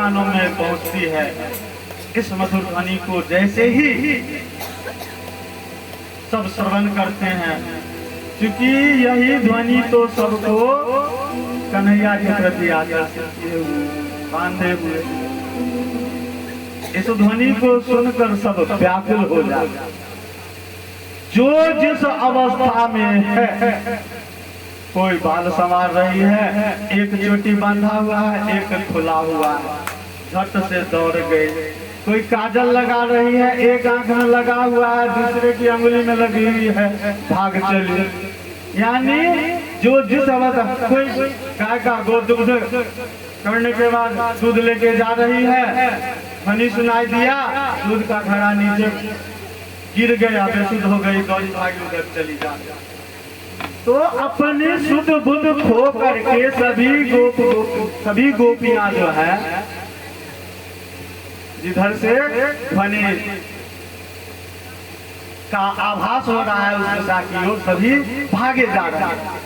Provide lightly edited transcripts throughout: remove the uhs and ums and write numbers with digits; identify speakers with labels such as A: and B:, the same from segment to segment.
A: कानों में पहुंचती है। इस मधुर ध्वनि को जैसे ही सब श्रवण करते हैं, क्योंकि यही ध्वनि तो सबको कन्हैया के प्रति आकर्षित किए हुए, बांधे हुए। इस ध्वनि को सुनकर सब व्याकुल हो जाते। जो जिस अवस्था में है, कोई बाल संवार रही है, एक चोटी बांधा हुआ है, एक खुला हुआ है, झट से दौड़ गई। कोई काजल लगा रही है, एक आंख में लगा हुआ है, दूसरे की अंगुली में लगी हुई है, भाग चली। यानी जो जिस अवस्था, कोई गाय का गोद करने के बाद दूध लेके जा रही है, ध्वनि सुनाई दिया, दूध का घड़ा नीचे गिर गया, बेसुध हो गई, दौड़ी भागी उधर चली जा। तो अपने शुद्ध बुद्ध खो करके सभी गोपियां जो है, जिधर से ध्वनि का आभास हो रहा है उस दिशा की ओर सभी भागे जा रहे हैं,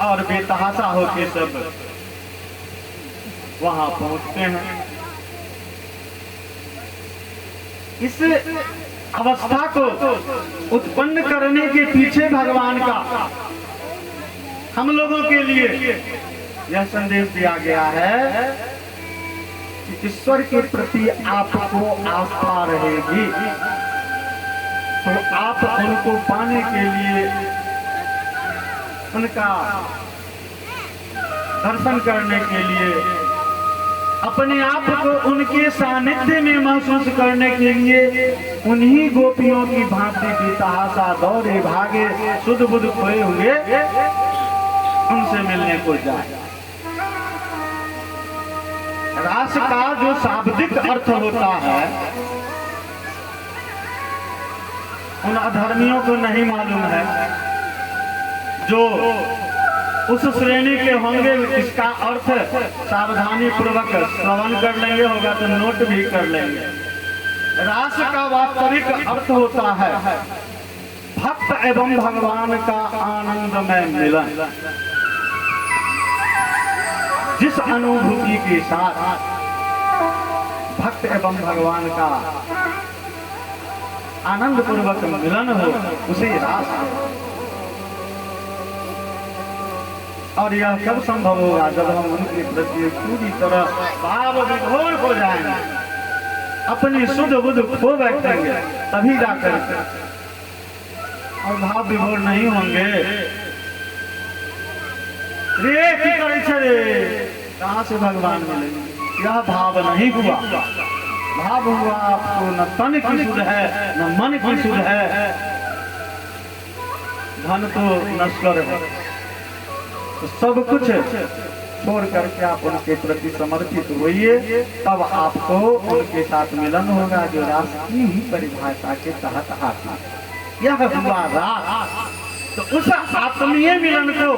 A: और बेतहाशा होके सब वहां पहुंचते हैं। इस अवस्था को उत्पन्न करने के पीछे भगवान का हम लोगों के लिए यह संदेश दिया गया है कि ईश्वर के प्रति आपको आस्था रहेगी तो आप उनको पाने के लिए, उनका दर्शन करने के लिए, अपने आप को उनके सानिध्य में महसूस करने के लिए उन्हीं गोपियों की भांति बेतहाशा दौड़े भागे, शुद्ध बुद्ध खोए हुए उनसे मिलने को जाए। रास का जो शाब्दिक अर्थ होता है उन अधर्मियों को नहीं मालूम है, जो उस श्रेणी के होंगे। इसका अर्थ सावधानी पूर्वक श्रवण कर लेंगे, होगा तो नोट भी कर लेंगे। रास का वास्तविक अर्थ होता है भक्त एवं भगवान का आनंदमय मिलन। जिस अनुभूति के साथ भक्त एवं भगवान का आनंद पूर्वक मिलन हो, उसे रास। और यह कब संभव होगा? जब हम उनके प्रति पूरी तरह भाव विभोर हो जाएंगे, अपनी शुद्ध बुद्ध खो बैठेंगे, तभी जाकर। और भाव विभोर नहीं होंगे, रे की करे कहां से भगवान मिलेंगे? यह भाव नहीं हुआ। भाव हुआ आपको न तन की सुध है, न मन की सुध है, धन तो नश्वर है। तो सब कुछ छोड़ करके आप उनके प्रति समर्पित होइए, तब आपको उनके साथ मिलन होगा, जो रास की ही परिभाषा के तहत आता है। यह हुआ रास। तो उस आत्मीय मिलन को,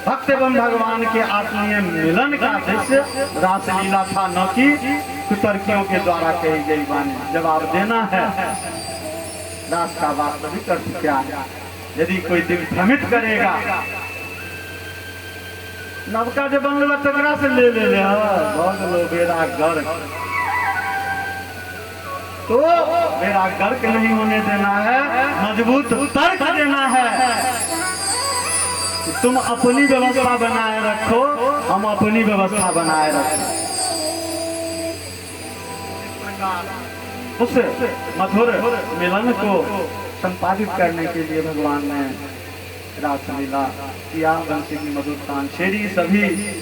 A: भक्त एवं भगवान के आत्मीय मिलन का दृश्य रासलीला था, न कि कुतर्कियों के द्वारा कही गई वाणी। जवाब देना है रास का वास्तविक अर्थ क्या है। यदि कोई दिग्भ्रमित करेगा, नवका जो बंगला टकरा से ले बहुत लो बेरा गर्क, तो बेरा गर्क नहीं होने देना है, मजबूत तर्क देना है। तुम अपनी व्यवस्था बनाए रखो, हम अपनी व्यवस्था बनाए रखो। उस मधुर मिलन को संपादित करने के लिए भगवान ने रासलीला किया। बंसी की मधुर तान छेड़ी, सभी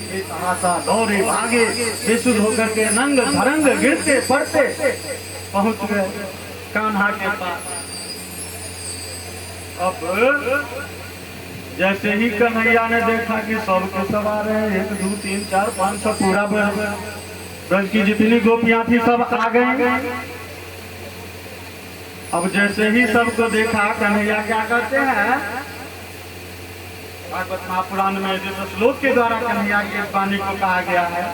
A: बेतहाशा दौड़े भागे, बेसुध होकर के नंग धरंग गिरते पड़ते पहुंच गए कान्हा के पास। अब जैसे ही कन्हैया ने देखा कि सबके सब आ रहे हैं, 1 2 3 4 5 6 पूरा ब्रज की जितनी गोपियां थी सब आ गए। अब जैसे ही सबको देखा, कन्हैया क्या करते हैं, भागवत महापुराण में जो श्लोक के द्वारा कन्हैया की वाणी को कहा गया है,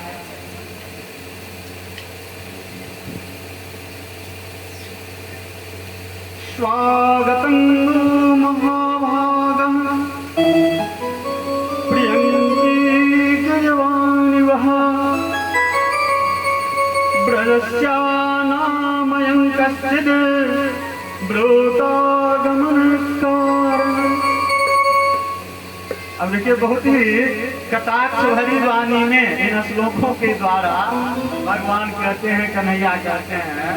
A: स्वागतं महाभागं प्रियंकी जयवानि वः नामयं कश्चिद् ब्रूतागमन कारण। अब देखिए, बहुत ही कटाक्ष भरी वाणी में इन श्लोकों के द्वारा भगवान कहते हैं, कन्हैया कहते हैं,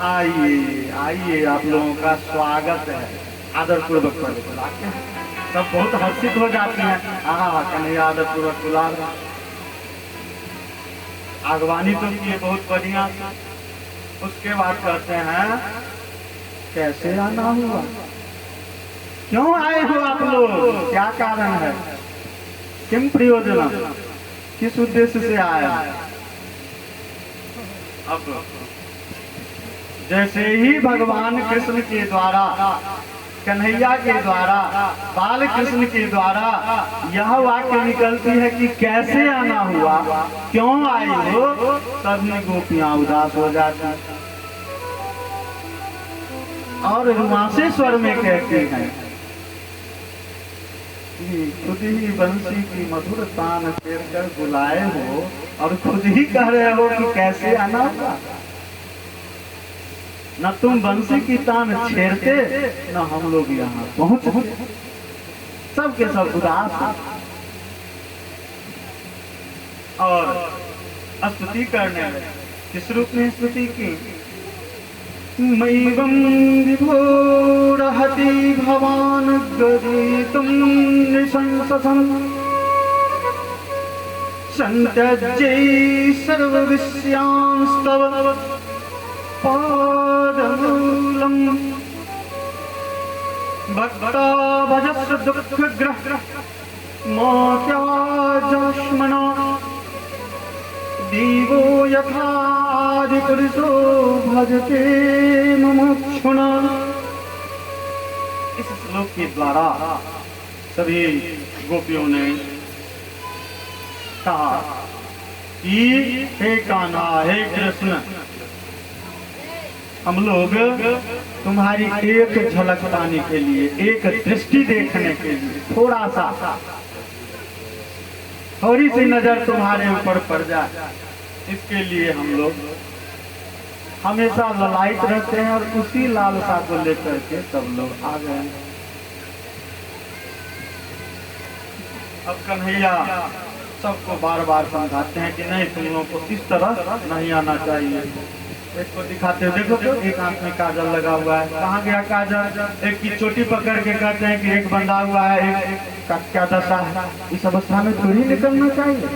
A: आइए आइए, आप लोगों का स्वागत है। आदर पूर्वक बुलाते हैं, सब बहुत हर्षित हो जाते हैं। हाँ, कन्हैया आदर पूर्वक बुला रहे, आगवानी तो किए बहुत बढ़िया। उसके बाद कहते हैं, कैसे आना हुआ, क्यों आए हो आप लोग, क्या कारण है, किम प्रयोजन, किस उद्देश्य से आया। अब जैसे ही भगवान कृष्ण के द्वारा, कन्हैया के द्वारा, बाल कृष्ण के द्वारा यह वाक्य निकलती है कि कैसे आना हुआ, क्यों आई हो, तभी गोपियां उदास हो जाती और रुमासे स्वर में कहती हैं, खुद ही बंसी की मधुर तान छेड़ कर बुलाए हो और खुद ही कह रहे हो कि कैसे आना हुआ। न तुम बंसी की तान छेड़ते, न हम लोग यहाँ पहुंचते, सबके सब उदास। और स्तुति करने में किस रूप में स्तुति की, मैवं विभोरहति भवान गदितुं निशंससं संत्यज्यै सर्वविषयांस्तव पादमूलम् भक्ता भजस्य दुःखग्रह मोत्याजस्मना दीवो यथादिपुरुषो भजते मुमुक्षुना। इस श्लोक के द्वारा सभी गोपियों ने कहा कि हे कान्हा, हे कृष्ण, हम लोग तुम्हारी एक झलक पाने के लिए, एक दृष्टि देखने के लिए, थोड़ा सा, थोड़ी सी नजर तुम्हारे ऊपर पड़ जाए, इसके लिए हम लोग हमेशा ललायित रहते हैं और उसी लालसा को लेकर के सब लोग आ गए। अब कन्हैया सबको बार बार समझाते हैं कि नहीं, तुम लोगों को इस तरह नहीं आना चाहिए। एक को दिखाते हो, देखो तो एक आंख में काजल लगा हुआ है, कहाँ गया काजल। एक की चोटी पकड़ के कहते हैं कि एक बंधा हुआ है, एक का क्या दशा है। इस अवस्था में थोड़ी निकलना चाहिए।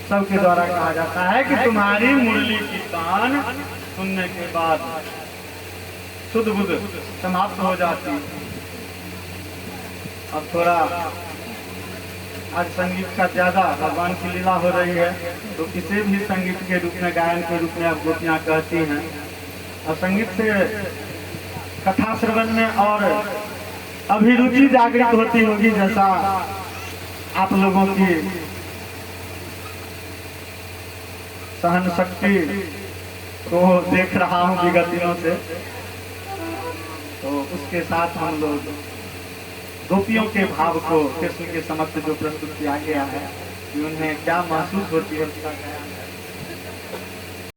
A: सबके द्वारा कहा जाता है कि तुम्हारी मुरली की तान सुनने के बाद शुद्ध बुद्ध समाप्त हो जाती। अब थोड़ा आज संगीत का ज्यादा भगवान की लीला हो रही है, तो किसी भी संगीत के रूप में, गायन के रूप में अब गोपियां कहती हैं। और संगीत से कथा श्रवण में और अभिरुचि जागृत होती होगी, जैसा आप लोगों की सहन शक्ति को देख रहा हूँ विगत दिनों से। तो उसके साथ हम लोग गोपियों के भाव को कृष्ण के समक्ष जो प्रस्तुत किया गया है कि उन्हें क्या महसूस होती है उसका